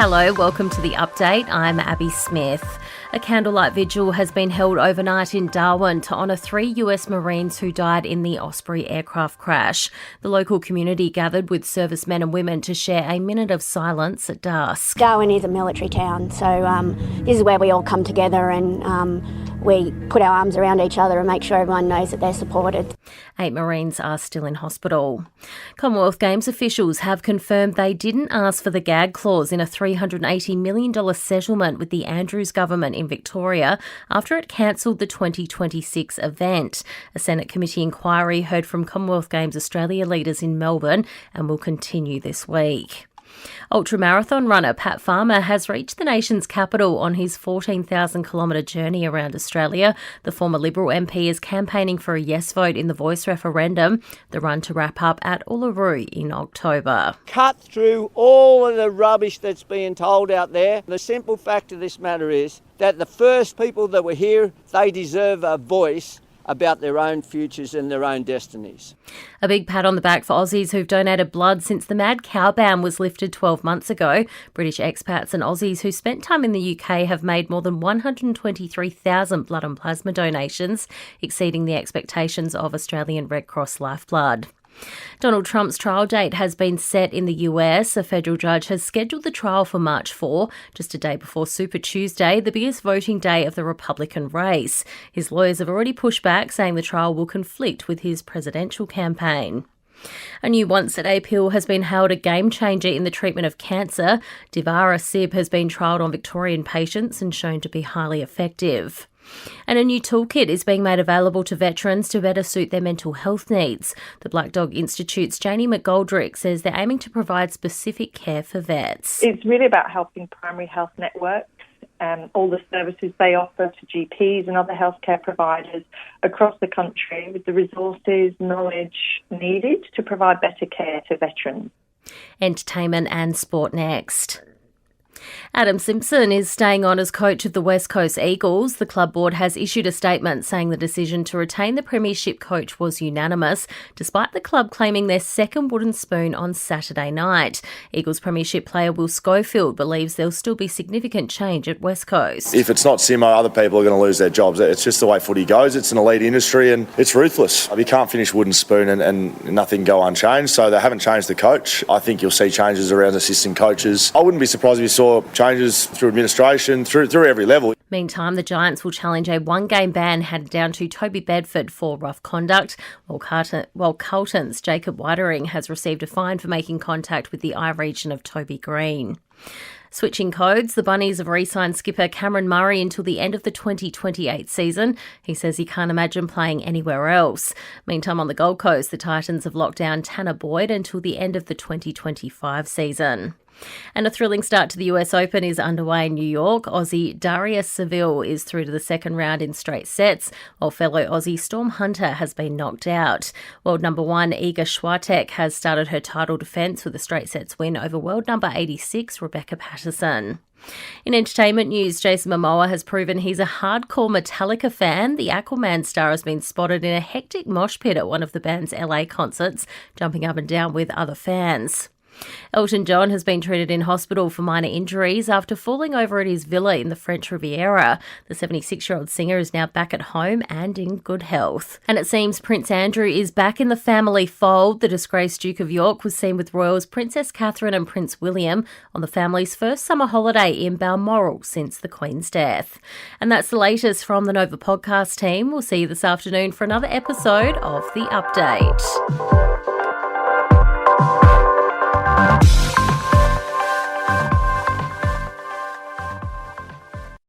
Hello, welcome to The Update. I'm Abby Smith. A candlelight vigil has been held overnight in Darwin to honour 3 US Marines who died in the Osprey aircraft crash. The local community gathered with servicemen and women to share a minute of silence at dusk. Darwin is a military town, so this is where we all come together and we put our arms around each other and make sure everyone knows that they're supported. 8 Marines are still in hospital. Commonwealth Games officials have confirmed they didn't ask for the gag clause in a $380 million settlement with the Andrews government in Victoria after it cancelled the 2026 event. A Senate committee inquiry heard from Commonwealth Games Australia leaders in Melbourne and will continue this week. Ultramarathon runner Pat Farmer has reached the nation's capital on his 14,000-kilometre journey around Australia. The former Liberal MP is campaigning for a yes vote in the Voice referendum. The run to wrap up at Uluru in October. Cut through all of the rubbish that's being told out there. The simple fact of this matter is that the first people that were here, they deserve a voice about their own futures and their own destinies. A big pat on the back for Aussies who've donated blood since the mad cow ban was lifted 12 months ago. British expats and Aussies who spent time in the UK have made more than 123,000 blood and plasma donations, exceeding the expectations of Australian Red Cross Lifeblood. Donald Trump's trial date has been set in the US. A federal judge has scheduled the trial for March 4, just a day before Super Tuesday, the biggest voting day of the Republican race. His lawyers have already pushed back, saying the trial will conflict with his presidential campaign. A new once-a-day pill has been hailed a game-changer in the treatment of cancer. Divarasib has been trialled on Victorian patients and shown to be highly effective. And a new toolkit is being made available to veterans to better suit their mental health needs. The Black Dog Institute's Janie McGoldrick says they're aiming to provide specific care for vets. It's really about helping primary health networks and all the services they offer to GPs and other healthcare providers across the country with the resources, knowledge needed to provide better care to veterans. Entertainment and sport next. Adam Simpson is staying on as coach of the West Coast Eagles. The club board has issued a statement saying the decision to retain the premiership coach was unanimous, despite the club claiming their second wooden spoon on Saturday night. Eagles premiership player Will Schofield believes there'll still be significant change at West Coast. If it's not Simo, other people are going to lose their jobs. It's just the way footy goes. It's an elite industry and it's ruthless. You can't finish wooden spoon and nothing go unchanged, so they haven't changed the coach. I think you'll see changes around assistant coaches. I wouldn't be surprised if you saw changes through administration, through every level. Meantime, the Giants will challenge a one-game ban handed down to Toby Bedford for rough conduct, while Carlton's Jacob Whitering has received a fine for making contact with the eye region of Toby Green. Switching codes, the Bunnies have re-signed skipper Cameron Murray until the end of the 2028 season. He says he can't imagine playing anywhere else. Meantime, on the Gold Coast, the Titans have locked down Tanner Boyd until the end of the 2025 season. And a thrilling start to the US Open is underway in New York. Aussie Darius Seville is through to the second round in straight sets, while fellow Aussie Storm Hunter has been knocked out. World number 1 Iga Swiatek has started her title defence with a straight sets win over world number 86 Rebecca Patterson. In entertainment news, Jason Momoa has proven he's a hardcore Metallica fan. The Aquaman star has been spotted in a hectic mosh pit at one of the band's LA concerts, jumping up and down with other fans. Elton John has been treated in hospital for minor injuries after falling over at his villa in the French Riviera. The 76-year-old singer is now back at home and in good health. And it seems Prince Andrew is back in the family fold. The disgraced Duke of York was seen with royals Princess Catherine and Prince William on the family's first summer holiday in Balmoral since the Queen's death. And that's the latest from the Nova podcast team. We'll see you this afternoon for another episode of The Update.